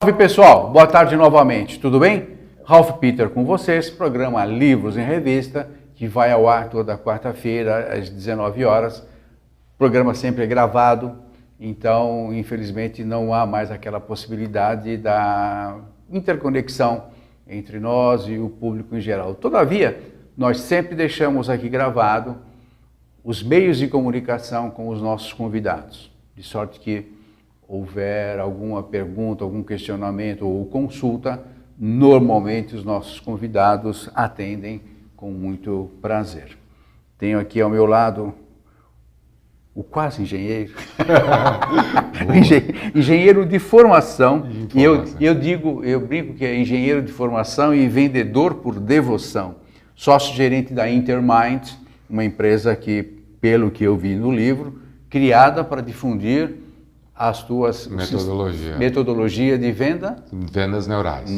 Salve pessoal, boa tarde novamente, tudo bem? Ralph Peter com vocês, programa Livros em Revista, que vai ao ar toda quarta-feira às 19 horas. O programa sempre é gravado, então infelizmente não há mais aquela possibilidade da interconexão entre nós e o público em geral. Todavia, nós sempre deixamos aqui gravado os meios de comunicação com os nossos convidados, de sorte que houver alguma pergunta, algum questionamento ou consulta, normalmente os nossos convidados atendem com muito prazer. Tenho aqui ao meu lado o quase engenheiro, engenheiro de formação, e eu brinco que é engenheiro de formação e vendedor por devoção, sócio-gerente da Intermind, uma empresa que, pelo que eu vi no livro, criada para difundir as tuas metodologia de vendas neurais. E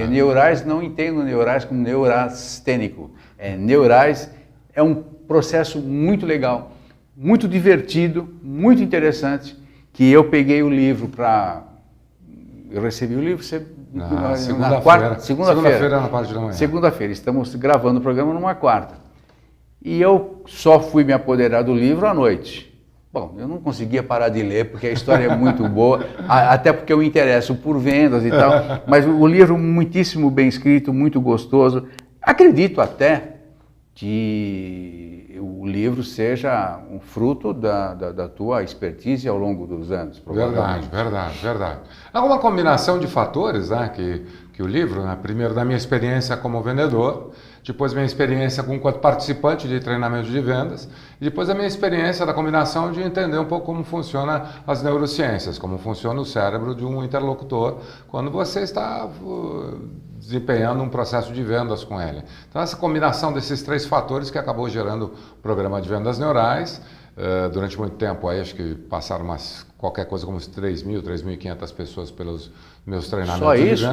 neurais, não entendo neurais como neurastênico. Neurais é um processo muito legal, muito divertido, muito interessante, que eu peguei o livro eu recebi o livro segunda-feira na parte da manhã. Segunda-feira, estamos gravando o programa numa quarta. E eu só fui me apoderar do livro à noite. Bom, eu não conseguia parar de ler, porque a história é muito boa, até porque eu me interesso por vendas e tal, mas o livro muitíssimo bem escrito, muito gostoso. Acredito até que o livro seja um fruto da tua expertise ao longo dos anos. Verdade. Há uma combinação de fatores, né, que o livro, né, primeiro da minha experiência como vendedor, depois minha experiência enquanto participante de treinamento de vendas, e depois a minha experiência da combinação de entender um pouco como funciona as neurociências, como funciona o cérebro de um interlocutor quando você está desempenhando um processo de vendas com ele. Então essa combinação desses três fatores que acabou gerando o programa de vendas neurais. Durante muito tempo, aí acho que passaram qualquer coisa como 3.000, 3.500 pessoas pelos meus treinamentos. Só isso?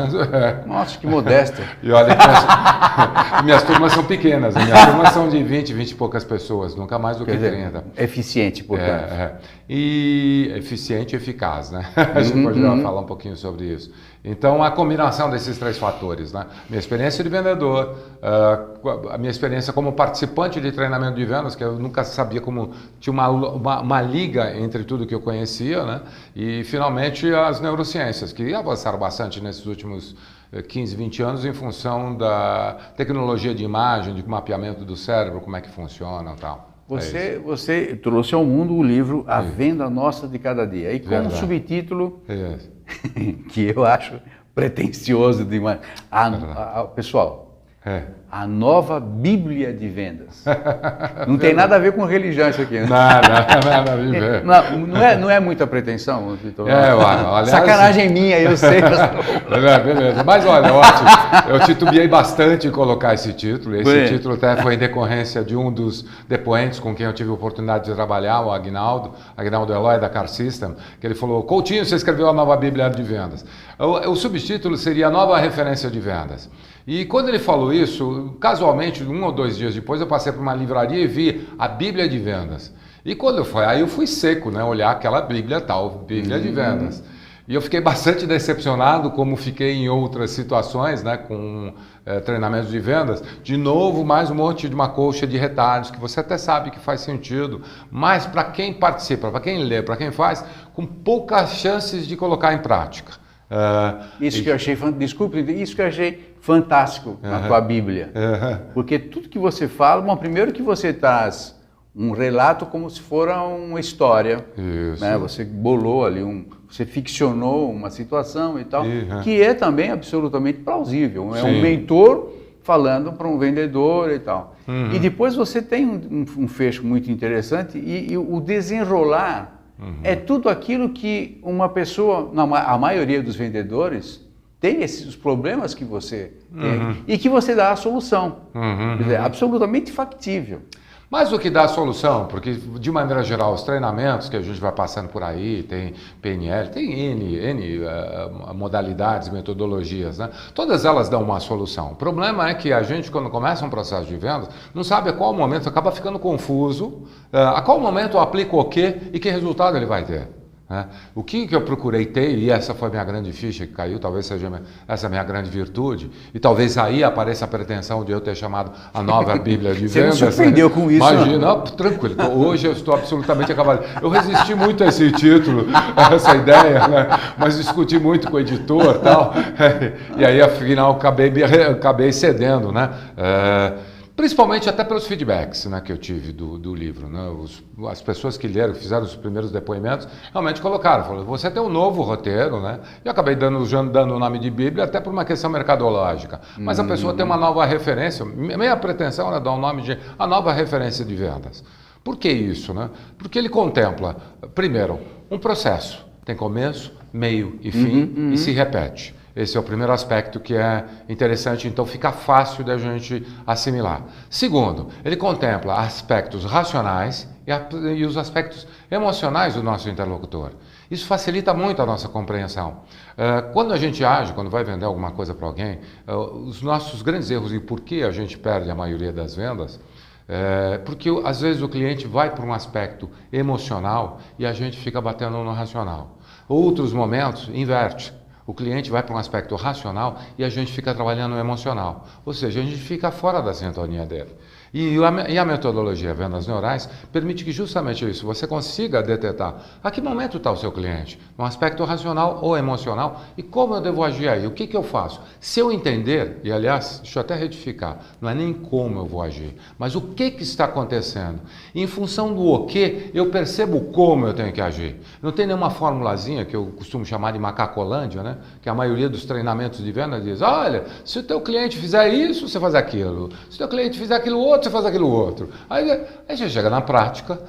Nossa, que modéstia. E olha que minhas turmas são pequenas, minhas turmas são de 20 e poucas pessoas, nunca mais do que 30. Eficiente, portanto. E eficiente e eficaz, né? A gente pode falar um pouquinho sobre isso. Então, a combinação desses três fatores, né? Minha experiência de vendedor, a minha experiência como participante de treinamento de vendas, que eu nunca sabia como tinha uma liga entre tudo que eu conhecia, né? E, finalmente, as neurociências, que avançaram bastante nesses últimos 15, 20 anos em função da tecnologia de imagem, de mapeamento do cérebro, como é que funciona e tal. Você trouxe ao mundo o livro A Venda Nossa de Cada Dia. E com um subtítulo que eu acho pretensioso demais. Pessoal, a nova Bíblia de vendas. Não tem nada a ver com religião isso aqui. Né? Nada a ver. Não é muita pretensão, Vitor? Aliás, sacanagem minha, eu sei. Beleza. Mas olha, ótimo. Eu titubeei bastante em colocar esse título. Esse título até foi em decorrência de um dos depoentes com quem eu tive a oportunidade de trabalhar, o Agnaldo Eloy da Car System, que ele falou: Coutinho, você escreveu a nova Bíblia de vendas. O subtítulo seria a nova referência de vendas. E quando ele falou isso, casualmente, 1 ou 2 dias depois, eu passei por uma livraria e vi a Bíblia de Vendas. E quando eu fui seco, né, olhar aquela Bíblia de Vendas. E eu fiquei bastante decepcionado, como fiquei em outras situações, né, com treinamentos de vendas. De novo, mais um monte de uma colcha de retalhos, que você até sabe que faz sentido, mas para quem participa, para quem lê, para quem faz, com poucas chances de colocar em prática. Isso que eu achei fantástico na tua Bíblia. Porque tudo que você fala, primeiro que você traz um relato como se fosse uma história. Isso. Né? Você bolou ali, você ficcionou uma situação e tal, que é também absolutamente plausível. É um mentor falando para um vendedor e tal. E depois você tem um fecho muito interessante e o desenrolar é tudo aquilo que uma pessoa, a maioria dos vendedores, tem os problemas que você tem e que você dá a solução. Quer dizer, absolutamente factível. Mas o que dá a solução, porque de maneira geral os treinamentos que a gente vai passando por aí, tem PNL, tem N modalidades, metodologias, né? Todas elas dão uma solução. O problema é que a gente, quando começa um processo de vendas, não sabe a qual momento, acaba ficando confuso, a qual momento eu aplico o quê e que resultado ele vai ter. Né? O que eu procurei ter, e essa foi a minha grande ficha que caiu, talvez seja essa minha grande virtude, e talvez aí apareça a pretensão de eu ter chamado a nova Bíblia de Vendas. Você não se ofendeu com isso? Imagina, não, tranquilo, hoje eu estou absolutamente acabado. Eu resisti muito a esse título, a essa ideia, né? Mas discuti muito com o editor e tal, e aí afinal acabei cedendo, né? Principalmente até pelos feedbacks, né, que eu tive do livro. Né? As pessoas que leram, que fizeram os primeiros depoimentos, realmente colocaram, falaram, você tem um novo roteiro, né? E eu acabei dando o nome de Bíblia até por uma questão mercadológica. Mas a pessoa tem uma nova referência, minha pretensão era dar o nome de a nova referência de vendas. Por que isso? Né? Porque ele contempla, primeiro, um processo. Tem começo, meio e fim, e se repete. Esse é o primeiro aspecto que é interessante, então fica fácil da gente assimilar. Segundo, ele contempla aspectos racionais e os aspectos emocionais do nosso interlocutor. Isso facilita muito a nossa compreensão. Quando a gente age, quando vai vender alguma coisa para alguém, os nossos grandes erros e por que a gente perde a maioria das vendas, porque às vezes o cliente vai para um aspecto emocional e a gente fica batendo no racional. Outros momentos, inverte. O cliente vai para um aspecto racional e a gente fica trabalhando no emocional. Ou seja, a gente fica fora da sintonia dele. E a metodologia Vendas Neurais permite que justamente isso, você consiga detectar a que momento está o seu cliente, no aspecto racional ou emocional, e como eu devo agir aí, o que eu faço? Se eu entender, e aliás, deixa eu até retificar, não é nem como eu vou agir, mas o que está acontecendo. E em função do o que, eu percebo como eu tenho que agir. Não tem nenhuma formulazinha que eu costumo chamar de macacolândia, né? Que a maioria dos treinamentos de venda diz, olha, se o teu cliente fizer isso, você faz aquilo. Se o teu cliente fizer aquilo outro, você faz aquilo outro. Aí já chega na prática,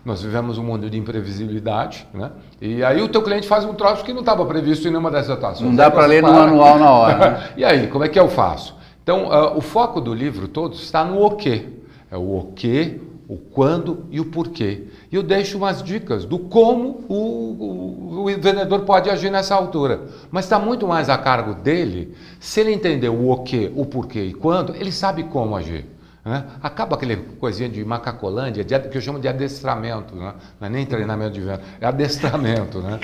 nós vivemos um mundo de imprevisibilidade, né? E aí o teu cliente faz um troço que não estava previsto em nenhuma dessas situações. Não dá para ler no manual na hora. Né? E aí, como é que eu faço? Então, o foco do livro todo está no o quê. É o quê, o quando e o porquê. E eu deixo umas dicas do como o vendedor pode agir nessa altura. Mas está muito mais a cargo dele, se ele entender o quê, o porquê e quando, ele sabe como agir. Né? Acaba aquele coisinha de macacolândia, que eu chamo de adestramento, né? Não é nem treinamento de venda, é adestramento. Né?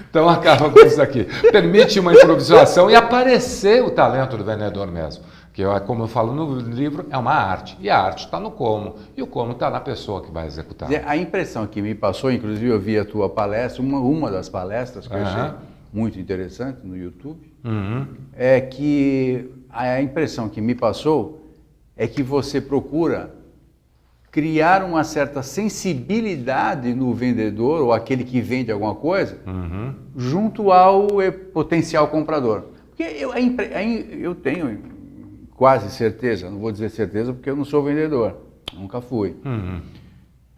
Então acaba com isso aqui. Permite uma improvisação e aparecer o talento do vendedor mesmo. Que, como eu falo no livro, é uma arte. E a arte está no como. E o como está na pessoa que vai executar. A impressão que me passou, inclusive eu vi a tua palestra, uma das palestras que eu achei muito interessante no YouTube, é que a impressão que me passou é que você procura criar uma certa sensibilidade no vendedor ou aquele que vende alguma coisa junto ao potencial comprador. Porque eu tenho quase certeza, não vou dizer certeza porque eu não sou vendedor, nunca fui.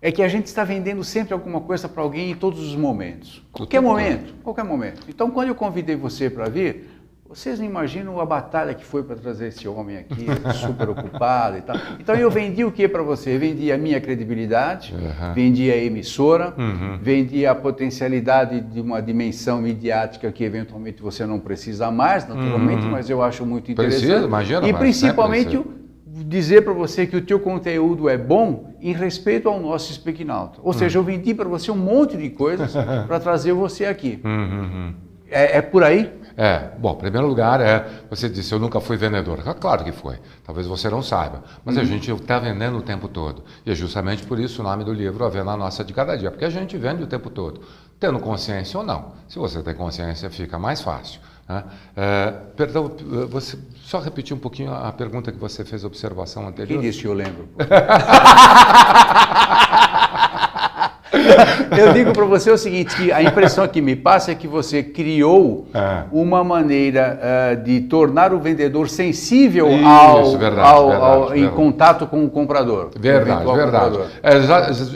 É que a gente está vendendo sempre alguma coisa para alguém em todos os momentos. Qualquer momento. Então, quando eu convidei você para vir, vocês não imaginam a batalha que foi para trazer esse homem aqui, super ocupado e tal. Então eu vendi o que para você? Eu vendi a minha credibilidade, vendi a emissora, vendi a potencialidade de uma dimensão midiática que eventualmente você não precisa mais, naturalmente, mas eu acho muito interessante. Precisa, imagina, e principalmente dizer para você que o teu conteúdo é bom em respeito ao nosso Speakinauta. Ou seja, eu vendi para você um monte de coisas para trazer você aqui. É por aí? Bom, em primeiro lugar, você disse, eu nunca fui vendedor. Claro que foi, talvez você não saiba, mas a gente está vendendo o tempo todo. E é justamente por isso o nome do livro, A Venda Nossa de Cada Dia, porque a gente vende o tempo todo, tendo consciência ou não. Se você tem consciência, fica mais fácil. Né? Perdão, você só repetir um pouquinho a pergunta que você fez, a observação anterior? Quem disse que eu lembro? Eu digo para você o seguinte, que a impressão que me passa é que você criou uma maneira de tornar o vendedor sensível em contato com o comprador. Verdade. Comprador. É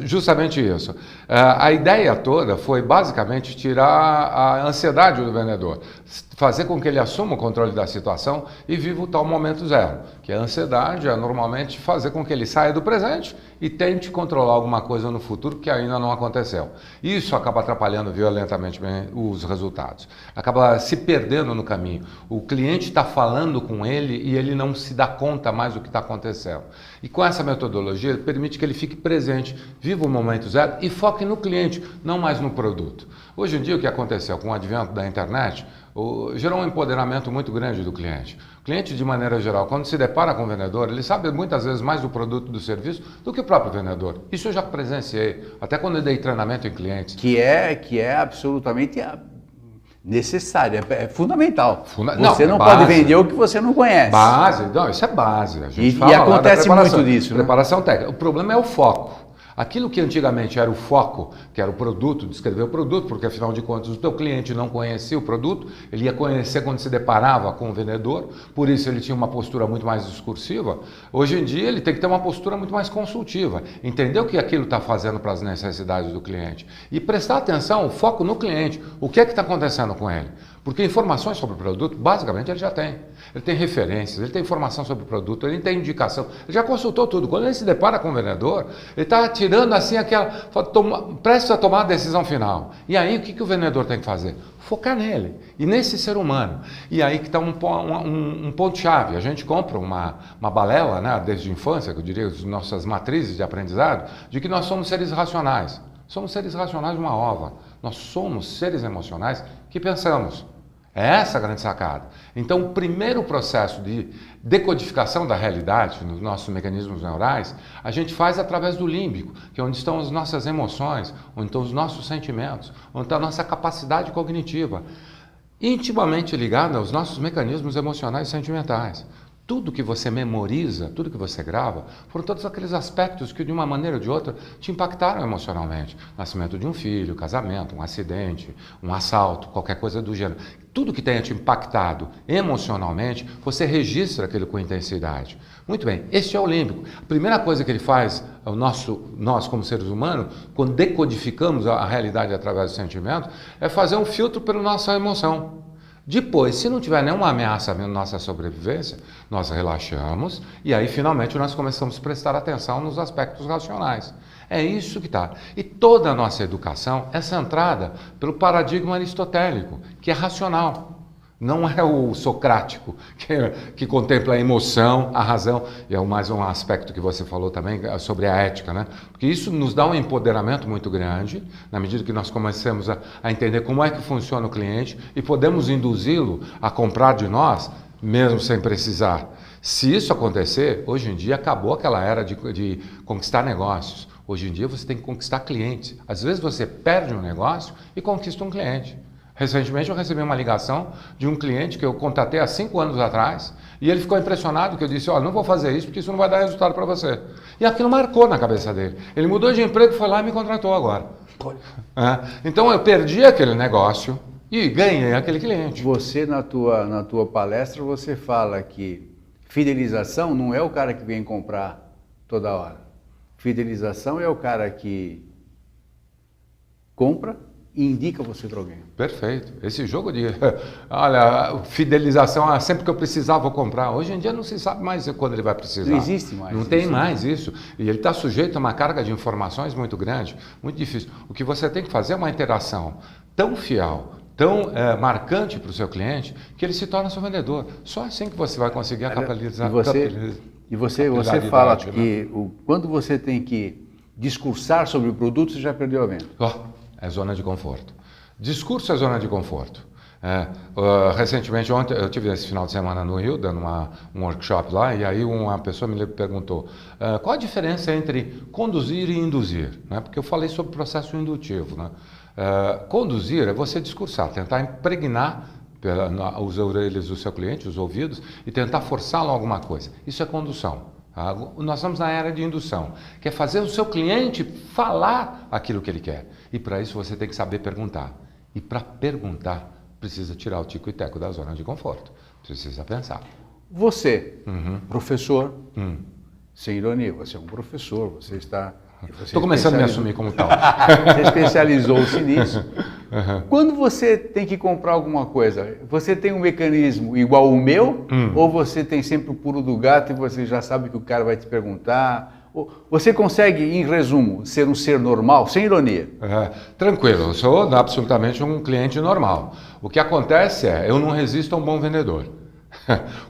justamente isso. A ideia toda foi basicamente tirar a ansiedade do vendedor, fazer com que ele assuma o controle da situação e viva o tal momento zero. Que a ansiedade é normalmente fazer com que ele saia do presente e tente controlar alguma coisa no futuro que ainda não aconteceu. Isso acaba atrapalhando violentamente os resultados. Acaba se perdendo no caminho. O cliente está falando com ele e ele não se dá conta mais do que está acontecendo. E com essa metodologia, permite que ele fique presente, viva o momento zero e foque no cliente, não mais no produto. Hoje em dia, o que aconteceu com o advento da internet, gerou um empoderamento muito grande do cliente. O cliente, de maneira geral, quando se depara com o vendedor, ele sabe muitas vezes mais do produto, do serviço, do que o próprio vendedor. Isso eu já presenciei, até quando eu dei treinamento em clientes. Que é absolutamente necessário, é fundamental. Você não pode vender o que você não conhece. Base, não, isso é base. A gente e acontece muito disso. Preparação técnica. O problema é o foco. Aquilo que antigamente era o foco, que era o produto, descrever o produto, porque afinal de contas o teu cliente não conhecia o produto, ele ia conhecer quando se deparava com o vendedor, por isso ele tinha uma postura muito mais discursiva. Hoje em dia ele tem que ter uma postura muito mais consultiva, entender o que aquilo está fazendo para as necessidades do cliente e prestar atenção, o foco no cliente, o que é que está acontecendo com ele. Porque informações sobre o produto, basicamente, ele já tem. Ele tem referências, ele tem informação sobre o produto, ele tem indicação, ele já consultou tudo. Quando ele se depara com o vendedor, ele está tirando assim aquela... prestes a tomar a decisão final. E aí, o que o vendedor tem que fazer? Focar nele e nesse ser humano. E aí que está um ponto-chave. A gente compra uma balela, né, desde a infância, que eu diria, as nossas matrizes de aprendizado, de que nós somos seres racionais. Somos seres racionais de uma ova. Nós somos seres emocionais que pensamos. É essa a grande sacada. Então, o primeiro processo de decodificação da realidade nos nossos mecanismos neurais, a gente faz através do límbico, que é onde estão as nossas emoções, onde estão os nossos sentimentos, onde está a nossa capacidade cognitiva, intimamente ligada aos nossos mecanismos emocionais e sentimentais. Tudo que você memoriza, tudo que você grava, foram todos aqueles aspectos que de uma maneira ou de outra te impactaram emocionalmente. Nascimento de um filho, casamento, um acidente, um assalto, qualquer coisa do gênero. Tudo que tenha te impactado emocionalmente, você registra aquilo com intensidade. Muito bem, este é o límbico. A primeira coisa que ele faz, nós como seres humanos, quando decodificamos a realidade através do sentimento, é fazer um filtro pela nossa emoção. Depois, se não tiver nenhuma ameaça à nossa sobrevivência, nós relaxamos e aí finalmente nós começamos a prestar atenção nos aspectos racionais. É isso que está. E toda a nossa educação é centrada pelo paradigma aristotélico, que é racional. Não é o socrático, que contempla a emoção, a razão, e é mais um aspecto que você falou também sobre a ética, né? Porque isso nos dá um empoderamento muito grande, na medida que nós começamos a entender como é que funciona o cliente e podemos induzi-lo a comprar de nós, mesmo sem precisar. Se isso acontecer, hoje em dia acabou aquela era de conquistar negócios. Hoje em dia você tem que conquistar clientes. Às vezes você perde um negócio e conquista um cliente. Recentemente eu recebi uma ligação de um cliente que eu contatei há 5 anos atrás e ele ficou impressionado que eu disse, olha, não vou fazer isso porque isso não vai dar resultado para você. E aquilo marcou na cabeça dele. Ele mudou de emprego, foi lá e me contratou agora. Então eu perdi aquele negócio e ganhei aquele cliente. Você, na tua palestra, você fala que fidelização não é o cara que vem comprar toda hora. Fidelização é o cara que compra e indica você para alguém. Perfeito. Esse jogo de, olha, fidelização, sempre que eu precisar vou comprar. Hoje em dia não se sabe mais quando ele vai precisar. Não existe mais. Não tem mais isso. E ele está sujeito a uma carga de informações muito grande, muito difícil. O que você tem que fazer é uma interação tão fiel, tão marcante para o seu cliente, que ele se torna seu vendedor. Só assim que você vai conseguir a capitalizar. E você fala que quando você tem que discursar sobre o produto, você já perdeu a venda. É zona de conforto. Discurso é zona de conforto. Recentemente, ontem, eu tive esse final de semana no Rio, dando um workshop lá, e aí uma pessoa me perguntou qual a diferença entre conduzir e induzir, né? Porque eu falei sobre o processo indutivo, né? Conduzir é você discursar, tentar impregnar os orelhas do seu cliente, os ouvidos, e tentar forçá-lo a alguma coisa. Isso é condução. Nós estamos na era de indução, que é fazer o seu cliente falar aquilo que ele quer. E para isso você tem que saber perguntar. E para perguntar, precisa tirar o tico e teco da zona de conforto. Precisa pensar. Você, professor, sem ironia, você é um professor, você está... Estou começando a me assumir como tal. Você especializou-se nisso. Quando você tem que comprar alguma coisa, você tem um mecanismo igual o meu? Ou você tem sempre o pulo do gato e você já sabe que o cara vai te perguntar? Você consegue, em resumo, ser um ser normal, sem ironia? Tranquilo, eu sou absolutamente um cliente normal. O que acontece é, eu não resisto a um bom vendedor.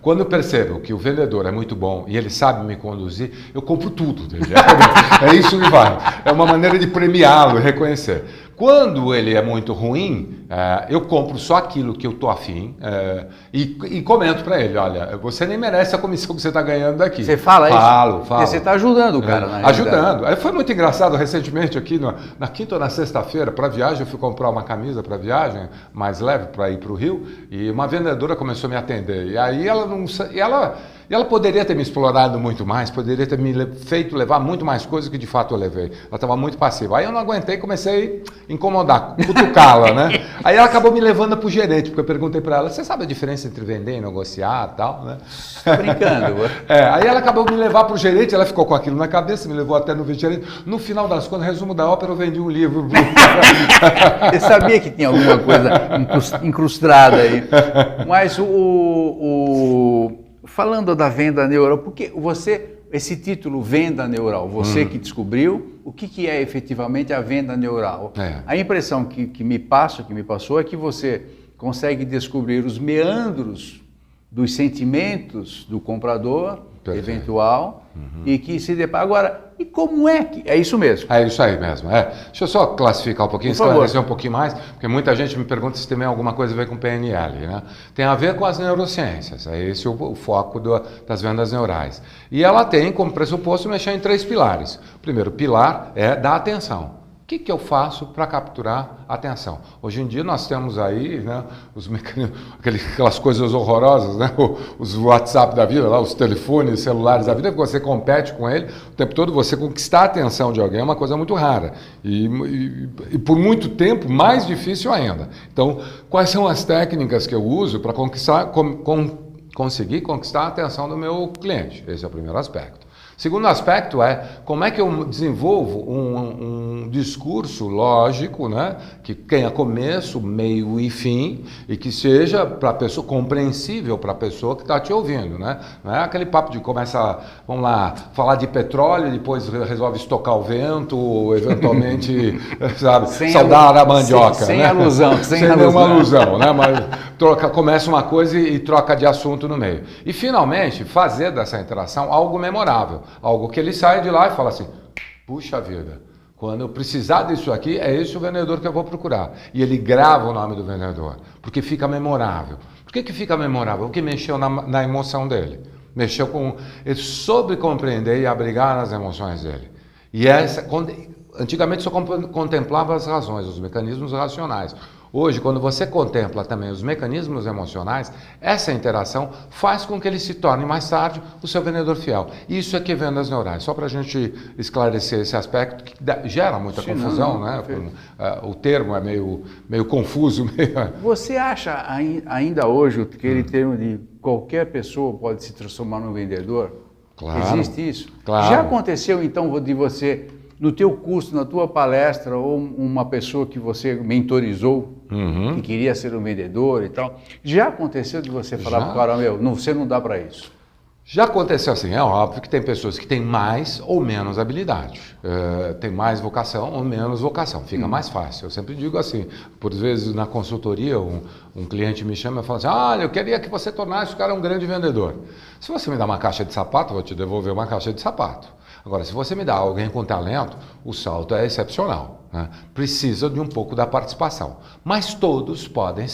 Quando eu percebo que o vendedor é muito bom e ele sabe me conduzir, eu compro tudo dele. É isso que vale. É uma maneira de premiá-lo, reconhecer. Quando ele é muito ruim, eu compro só aquilo que eu estou afim e comento para ele, olha, você nem merece a comissão que você está ganhando daqui. Você fala isso? Falo. Porque você está ajudando o cara, na ajudando. Aí foi muito engraçado recentemente aqui, na quinta ou na sexta-feira, para viagem, eu fui comprar uma camisa para viagem, mais leve, para ir para o Rio, e uma vendedora começou a me atender. E aí ela poderia ter me explorado muito mais, poderia ter me feito levar muito mais coisas que de fato eu levei. Ela estava muito passiva. Aí eu não aguentei e comecei a incomodar, cutucá-la, né? Aí ela acabou me levando para o gerente, porque eu perguntei para ela, você sabe a diferença entre vender e negociar e tal, né? Brincando. Aí ela acabou me levar para o gerente, ela ficou com aquilo na cabeça, me levou até no gerente. No final das contas, resumo da ópera, eu vendi um livro. Você sabia que tinha alguma coisa incrustada aí. Mas falando da venda neural, porque esse título Venda Neural, você que descobriu, o que é efetivamente a venda neural? A impressão que me passou é que você consegue descobrir os meandros dos sentimentos do comprador eventual e que se depara. Agora, e como é que... É isso mesmo? É isso aí mesmo. Deixa eu só classificar um pouquinho, esclarecer um pouquinho mais, porque muita gente me pergunta se tem alguma coisa a ver com PNL, né? Tem a ver com as neurociências, é esse o foco das vendas neurais. E ela tem como pressuposto mexer em 3 pilares. O primeiro pilar é dar atenção. O que eu faço para capturar a atenção? Hoje em dia nós temos aí, né, os mecanismos, aquelas coisas horrorosas, né, os WhatsApp da vida, lá, os telefones, celulares da vida, que você compete com ele o tempo todo, você conquistar a atenção de alguém é uma coisa muito rara. E por muito tempo, mais difícil ainda. Então, quais são as técnicas que eu uso para conseguir conquistar a atenção do meu cliente? Esse é o primeiro aspecto. Segundo aspecto é como é que eu desenvolvo um discurso lógico, né, que tenha começo, meio e fim e que seja para a pessoa compreensível para a pessoa que está te ouvindo, né? Não é aquele papo de começar, vamos lá, falar de petróleo, depois resolve estocar o vento, ou eventualmente, sabe, saudar a mandioca, sem né? Alusão, sem nenhuma alusão, né? Mas começa uma coisa e troca de assunto no meio. E finalmente fazer dessa interação algo memorável. Algo que ele sai de lá e fala assim, puxa vida, quando eu precisar disso aqui, é esse o vendedor que eu vou procurar. E ele grava o nome do vendedor, porque fica memorável. Por que fica memorável? Porque mexeu na emoção dele. Mexeu com... Ele soube compreender e abrigar nas emoções dele. E antigamente só contemplava as razões, os mecanismos racionais. Hoje, quando você contempla também os mecanismos emocionais, essa interação faz com que ele se torne mais tarde o seu vendedor fiel. Isso é que é vendas neurais. Só para a gente esclarecer esse aspecto que gera muita confusão, né? O termo é meio confuso. Você acha ainda hoje aquele termo de qualquer pessoa pode se transformar num vendedor? Claro. Existe isso? Claro. Já aconteceu então de você, no teu curso, na tua palestra, ou uma pessoa que você mentorizou, que queria ser um vendedor e tal, já aconteceu de você falar para o cara, você não dá para isso? Já aconteceu assim, é óbvio que tem pessoas que têm mais ou menos habilidade, tem mais vocação ou menos vocação, fica mais fácil. Eu sempre digo assim, por vezes na consultoria um cliente me chama e fala assim, olha, eu queria que você tornasse o cara um grande vendedor. Se você me dá uma caixa de sapato, eu vou te devolver uma caixa de sapato. Agora, se você me dá alguém com talento, o salto é excepcional, né? Precisa de um pouco da participação. Mas todos podem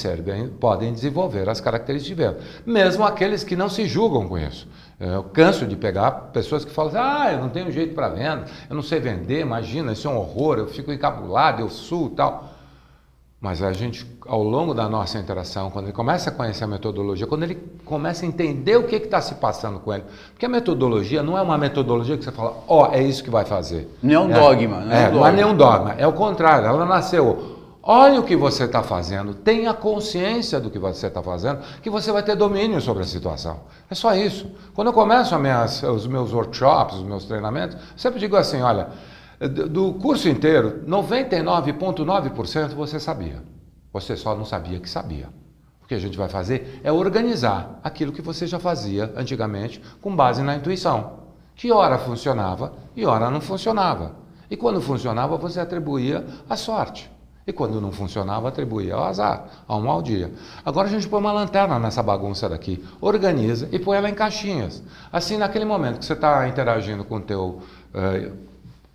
desenvolver as características de venda, mesmo aqueles que não se julgam com isso. Eu canso de pegar pessoas que falam assim, eu não tenho jeito para venda, eu não sei vender, imagina, isso é um horror, eu fico encabulado, eu suo e tal. Mas a gente, ao longo da nossa interação, quando ele começa a conhecer a metodologia, quando ele começa a entender o que está se passando com ele, porque a metodologia não é uma metodologia que você fala, é isso que vai fazer. Não é um dogma. Não é nenhum dogma, é o contrário, ela nasceu, olha o que você está fazendo, tenha consciência do que você está fazendo, que você vai ter domínio sobre a situação. É só isso. Quando eu começo os meus workshops, os meus treinamentos, eu sempre digo assim, olha, do curso inteiro, 99,9% você sabia. Você só não sabia que sabia. O que a gente vai fazer é organizar aquilo que você já fazia antigamente com base na intuição. Que hora funcionava e hora não funcionava. E quando funcionava, você atribuía a sorte. E quando não funcionava, atribuía ao azar, a um mau dia. Agora a gente põe uma lanterna nessa bagunça daqui, organiza e põe ela em caixinhas. Assim, naquele momento que você está interagindo com o teu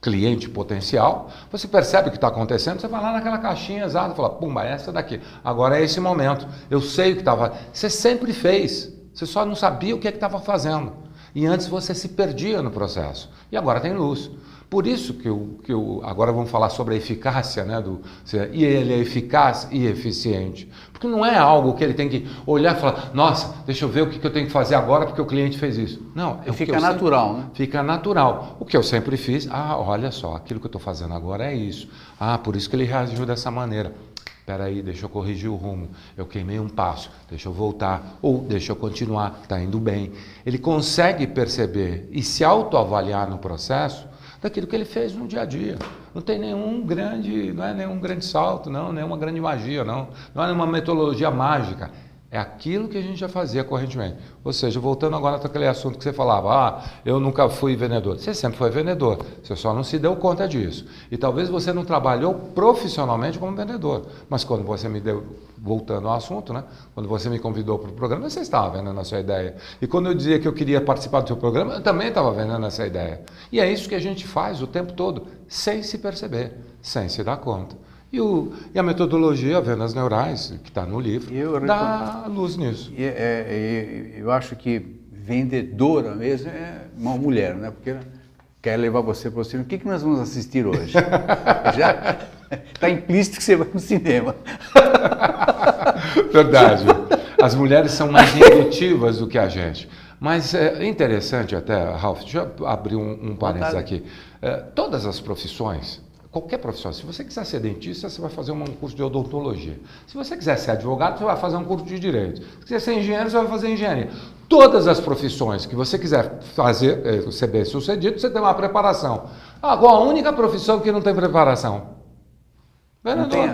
cliente potencial, você percebe o que está acontecendo, você vai lá naquela caixinha exata e fala, pumba, essa daqui. Agora é esse momento, eu sei o que estava... Você sempre fez, você só não sabia o que estava fazendo. E antes você se perdia no processo. E agora tem luz. Por isso que agora vamos falar sobre a eficácia, né? E ele é eficaz e eficiente. Porque não é algo que ele tem que olhar e falar, nossa, deixa eu ver o que eu tenho que fazer agora porque o cliente fez isso. Não, fica natural, né? Fica natural. O que eu sempre fiz, olha só, aquilo que eu estou fazendo agora é isso. Por isso que ele reagiu dessa maneira. Espera aí, deixa eu corrigir o rumo, eu queimei um passo, deixa eu voltar, ou deixa eu continuar, está indo bem. Ele consegue perceber e se autoavaliar no processo daquilo que ele fez no dia a dia. Não tem não é nenhum grande salto, não, nenhuma grande magia, não é nenhuma metodologia mágica. É aquilo que a gente já fazia correntemente. Ou seja, voltando agora para aquele assunto que você falava, eu nunca fui vendedor. Você sempre foi vendedor, você só não se deu conta disso. E talvez você não trabalhou profissionalmente como vendedor. Mas quando você me deu, voltando ao assunto, né? Quando você me convidou para o programa, você estava vendendo a sua ideia. E quando eu dizia que eu queria participar do seu programa, eu também estava vendendo essa ideia. E é isso que a gente faz o tempo todo, sem se perceber, sem se dar conta. E a metodologia Vendas Neurais, que está no livro, dá luz nisso. Eu acho que vendedora mesmo é uma mulher, né? Porque ela quer levar você para o cinema. O que nós vamos assistir hoje? Já está implícito que você vai no cinema. Verdade. As mulheres são mais intuitivas do que a gente. Mas é interessante até, Ralph, deixa eu abrir um parênteses aqui. Todas as profissões... Qualquer profissão, se você quiser ser dentista, você vai fazer um curso de odontologia. Se você quiser ser advogado, você vai fazer um curso de direito. Se quiser ser engenheiro, você vai fazer engenharia. Todas as profissões que você quiser fazer, ser bem sucedido, você tem uma preparação. Qual a única profissão que não tem preparação?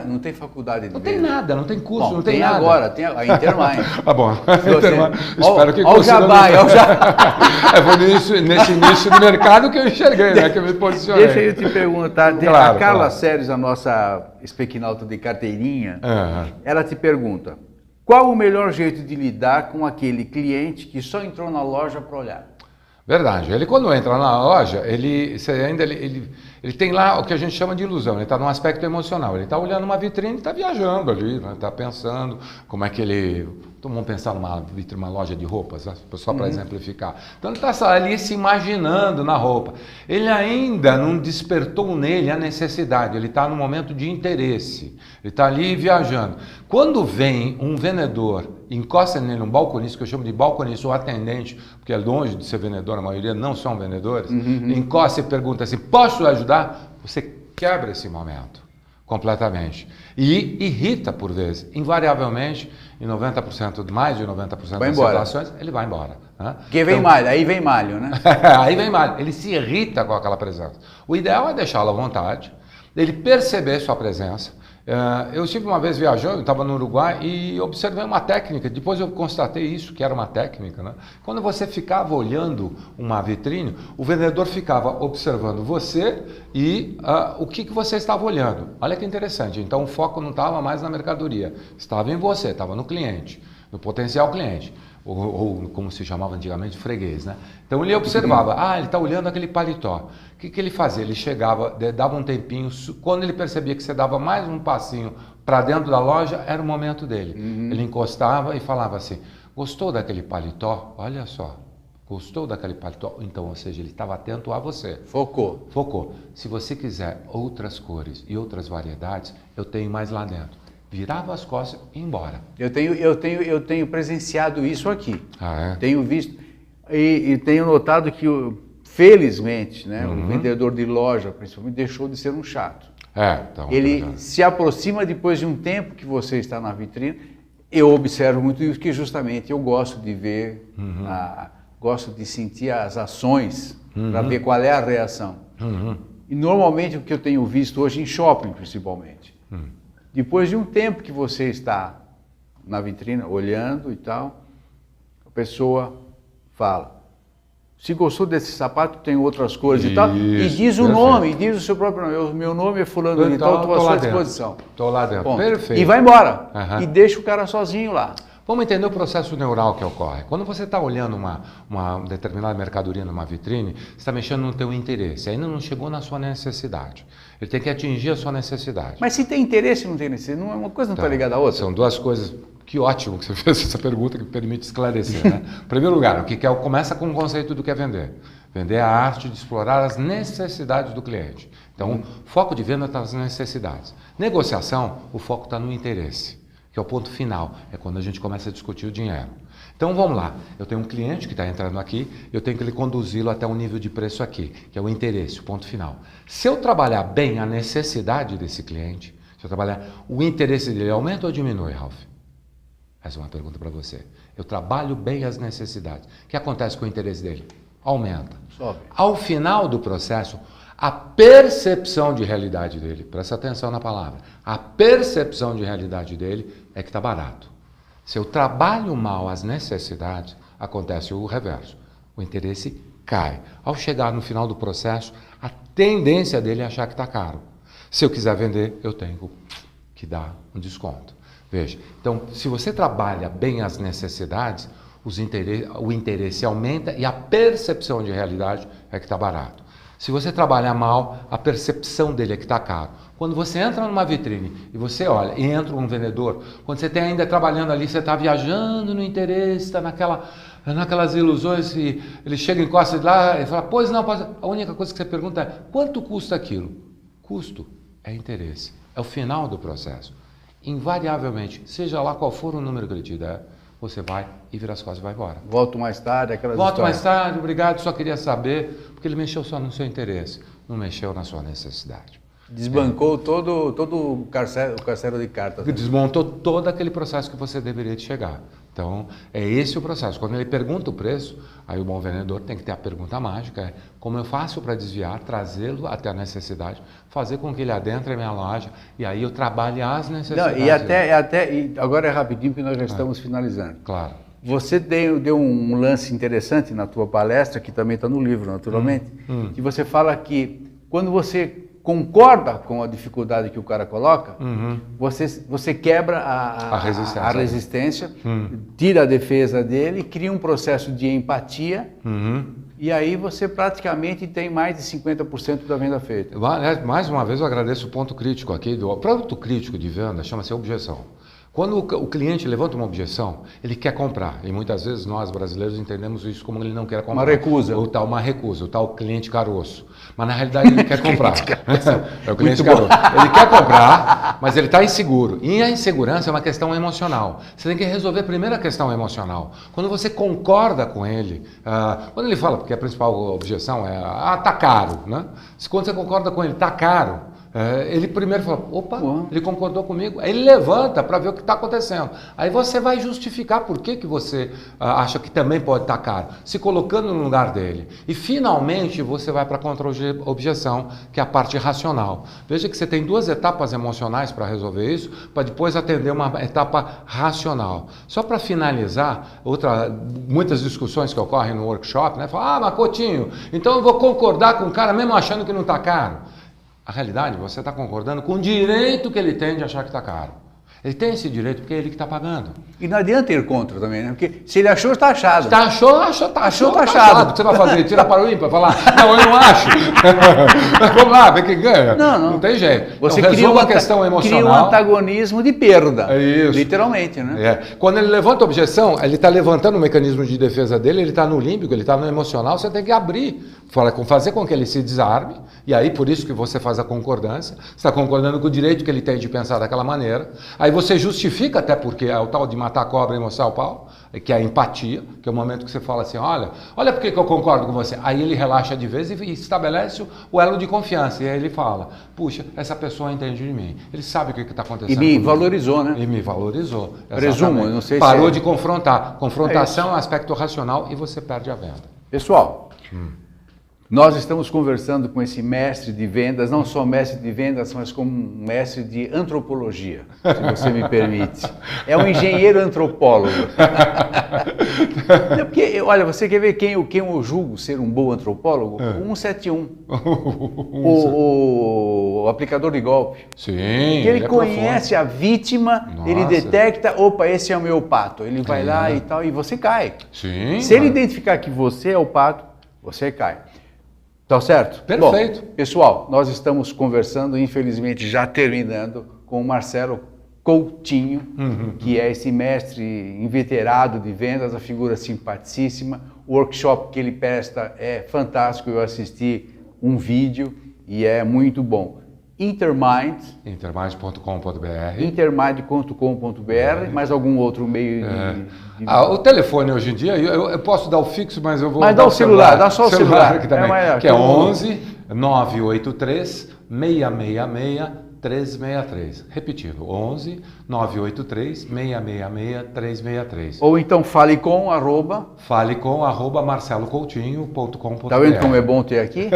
Não tem faculdade de Não tem nada, não tem curso, não tem nada. Agora, tem a Intermind. Bom, Espero que consiga... Foi nesse início do mercado que eu enxerguei, né, que eu me posicionei. Deixa eu te perguntar, a Carla Séries, a nossa espiquinalta de carteirinha, ela te pergunta, qual o melhor jeito de lidar com aquele cliente que só entrou na loja para olhar? Verdade. Ele quando entra na loja, ele tem lá o que a gente chama de ilusão, ele está num aspecto emocional, ele está olhando uma vitrine e está viajando ali, está pensando como é que ele... Então vamos pensar numa vitrine, uma loja de roupas, né? Só para exemplificar. Então ele está ali se imaginando na roupa. Ele ainda não despertou nele a necessidade, ele está no momento de interesse, ele está ali viajando. Quando vem um vendedor, encosta nele um balconista, que eu chamo de balconista ou atendente, porque é longe de ser vendedor, a maioria não são vendedores, encosta e pergunta assim, posso ajudar? Você quebra esse momento completamente. E irrita por vezes. Invariavelmente, em 90%, mais de 90% das situações, ele vai embora. Né? Porque vem malho, aí vem malho, né? Aí vem malho. Ele se irrita com aquela presença. O ideal é deixá-lo à vontade, ele perceber sua presença. Eu estive uma vez viajando, estava no Uruguai e observei uma técnica, depois eu constatei isso, que era uma técnica, né? Quando você ficava olhando uma vitrine, o vendedor ficava observando você e o que você estava olhando. Olha que interessante, então o foco não estava mais na mercadoria, estava em você, estava no cliente, no potencial cliente. Ou como se chamava antigamente, freguês, né? Então ele observava, ele está olhando aquele paletó. O que ele fazia? Ele chegava, dava um tempinho, quando ele percebia que você dava mais um passinho para dentro da loja, era o momento dele. Ele encostava e falava assim, gostou daquele paletó? Olha só, gostou daquele paletó? Então, ou seja, ele estava atento a você. Focou. Se você quiser outras cores e outras variedades, eu tenho mais lá dentro. Virava as costas e ia embora. Eu tenho presenciado isso aqui. É? Tenho visto e tenho notado que, felizmente, né, o vendedor de loja, principalmente, deixou de ser um chato. Então, ele se aproxima depois de um tempo que você está na vitrine. Eu observo muito isso, que justamente eu gosto de ver, gosto de sentir as ações para ver qual é a reação. E normalmente o que eu tenho visto hoje em shopping, principalmente. Depois de um tempo que você está na vitrine, olhando e tal, a pessoa fala, se gostou desse sapato, tem outras cores e tal, e diz o nome, diz o seu próprio nome. O meu nome é fulano de tal, estou à sua disposição. Estou lá dentro, Ponto. perfeito. E vai embora, e deixa o cara sozinho lá. Vamos entender o processo neural que ocorre. Quando você está olhando uma determinada mercadoria numa vitrine, você está mexendo no teu interesse, ainda não chegou na sua necessidade. Ele tem que atingir a sua necessidade. Mas se tem interesse, não tem necessidade, uma coisa não está ligada à outra. São duas coisas. Que ótimo que você fez essa pergunta que permite esclarecer. Né? Em primeiro lugar, o que é, começa com o conceito do que é vender. Vender é a arte de explorar as necessidades do cliente. Então, o foco de venda está nas necessidades. Negociação, o foco está no interesse, que é o ponto final, é quando a gente começa a discutir o dinheiro. Então vamos lá, eu tenho um cliente que está entrando aqui, eu tenho que ele conduzi-lo até um nível de preço aqui, que é o interesse, o ponto final. Se eu trabalhar bem a necessidade desse cliente, se eu trabalhar, o interesse dele aumenta ou diminui, Ralph? Essa é uma pergunta para você. Eu trabalho bem as necessidades. O que acontece com o interesse dele? Aumenta. Sobe. Ao final do processo, a percepção de realidade dele, presta atenção na palavra, a percepção de realidade dele é que está barato. Se eu trabalho mal as necessidades, acontece o reverso. O interesse cai. Ao chegar no final do processo, a tendência dele é achar que está caro. Se eu quiser vender, eu tenho que dar um desconto. Veja, então, se você trabalha bem as necessidades, o interesse aumenta e a percepção de realidade é que está barato. Se você trabalha mal, a percepção dele é que está caro. Quando você entra numa vitrine e você olha e entra um vendedor, quando você está ainda trabalhando ali, você está viajando no interesse, está naquelas ilusões, e ele chega, encosta lá e fala, pois não, a única coisa que você pergunta é, quanto custa aquilo? Custo é interesse, é o final do processo. Invariavelmente, seja lá qual for o número que ele te der, você vai e vira as costas e vai embora. Volto mais tarde, aquelas Volto mais tarde, obrigado, só queria saber, porque ele mexeu só no seu interesse, não mexeu na sua necessidade. Desbancou todo o castelo de cartas. Desmontou todo aquele processo que você deveria chegar. Então, é esse o processo. Quando ele pergunta o preço, aí o bom vendedor tem que ter a pergunta mágica, é como eu faço para desviar, trazê-lo até a necessidade, fazer com que ele adentre a minha loja e aí eu trabalhe as necessidades. Não, e agora é rapidinho porque nós já estamos finalizando. Claro. Você deu um lance interessante na tua palestra, que também está no livro, naturalmente, que você fala que quando você concorda com a dificuldade que o cara coloca, você quebra a resistência, tira a defesa dele, cria um processo de empatia, e aí você praticamente tem mais de 50% da venda feita. Mais uma vez eu agradeço o ponto crítico aqui, o produto crítico de venda chama-se objeção. Quando o cliente levanta uma objeção, ele quer comprar. E muitas vezes nós, brasileiros, entendemos isso como ele não quer comprar. Uma recusa. Uma recusa, o tal cliente caroço. Mas na realidade ele quer comprar. É o cliente caroço. Ele quer comprar, mas ele está inseguro. E a insegurança é uma questão emocional. Você tem que resolver primeiro a questão emocional. Quando você concorda com ele, quando ele fala, porque a principal objeção é, tá caro, né? Quando você concorda com ele, tá caro, ele primeiro fala, opa, ele concordou comigo. Aí ele levanta para ver o que está acontecendo. Aí você vai justificar por que você acha que também pode estar caro, se colocando no lugar dele. E finalmente você vai para a contra-objeção, que é a parte racional. Veja que você tem duas etapas emocionais para resolver isso, para depois atender uma etapa racional. Só para finalizar, muitas discussões que ocorrem no workshop, né? Fala, mas Coutinho, então eu vou concordar com o cara mesmo achando que não está caro. A realidade, você está concordando com o direito que ele tem de achar que está caro. Ele tem esse direito porque é ele que está pagando. E não adianta ir contra também, né? Porque se ele achou, está achado. Achou, está achado. O que você vai fazer? Tira para o ímpar, falar, não, eu não acho. Vamos lá, vê quem ganha. Não tem jeito. Você então, cria uma questão emocional. Cria um antagonismo de perda. É isso. Literalmente, né? Quando ele levanta a objeção, ele está levantando o mecanismo de defesa dele, ele está no límbico, ele está no emocional, você tem que abrir, fazer com que ele se desarme, e aí por isso que você faz a concordância, você está concordando com o direito que ele tem de pensar daquela maneira, aí você justifica até porque é o tal de matar a cobra e mostrar o pau, que é a empatia, que é o momento que você fala assim, olha por que eu concordo com você. Aí ele relaxa de vez e estabelece o elo de confiança, e aí ele fala, puxa, essa pessoa entende de mim, ele sabe o que está acontecendo. E me valorizou, né? E me valorizou. Presumo, eu não sei se parou de confrontar. Confrontação é aspecto racional e você perde a venda. Pessoal, Nós estamos conversando com esse mestre de vendas, não só mestre de vendas, mas como um mestre de antropologia, se você me permite. É um engenheiro antropólogo. Não, porque, olha, você quer ver quem eu julgo ser um bom antropólogo? O 171. O aplicador de golpe. Sim. Porque ele conhece a vítima, ele detecta, opa, esse é o meu pato. Ele vai lá e tal, e você cai. Sim. Se ele identificar que você é o pato, você cai. Tá certo? Perfeito. Bom, pessoal, nós estamos conversando, infelizmente já terminando, com o Marcelo Coutinho, que é esse mestre inveterado de vendas, a figura simpaticíssima. O workshop que ele presta é fantástico, eu assisti um vídeo e é muito bom. Intermind.com.br. Intermind.com.br, mais algum outro meio de... O telefone hoje em dia, eu posso dar o fixo, mas eu vou dar o celular, dá só o celular. Aqui também, que é 11 983 666 363. Repetindo, 11 983 666 363. Ou então fale com marcelocoutinho.com.br. Tá vendo como é bom ter aqui?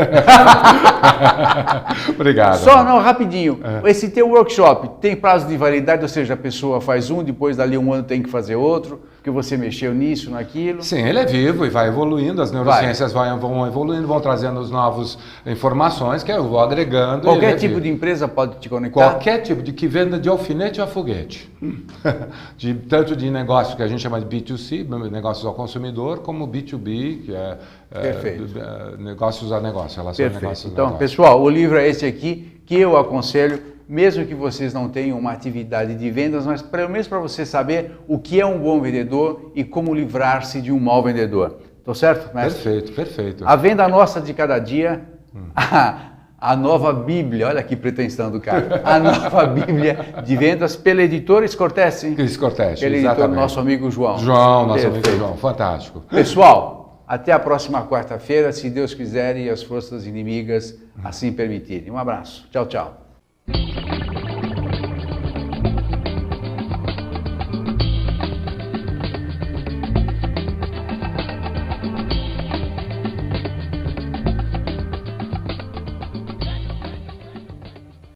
Obrigado. Só, não, rapidinho. Esse teu workshop tem prazo de validade, ou seja, a pessoa faz um, depois dali um ano tem que fazer outro, porque você mexeu nisso, naquilo. Sim, ele é vivo e vai evoluindo, as neurociências vão evoluindo, vão trazendo as novas informações que eu vou agregando. Qualquer tipo de empresa pode te conectar? Qualquer tipo, de que venda de alfinete a foguete. Tanto de negócio que a gente chama de B2C, negócios ao consumidor, como B2B, que é negócios a negócio, relação a negócios a Então, negócio. pessoal, o livro é esse aqui, que eu aconselho, mesmo que vocês não tenham uma atividade de vendas, mas pelo menos para você saber o que é um bom vendedor e como livrar-se de um mau vendedor. Tô certo, mestre? Perfeito, perfeito. A venda nossa de cada dia, a nova Bíblia, olha que pretensão do cara, a nova Bíblia de vendas pela editora Scortese. Scortese, pela editora do nosso amigo João. Nosso amigo João, fantástico. Pessoal, até a próxima quarta-feira, se Deus quiser e as forças inimigas assim permitirem. Um abraço. Tchau, tchau.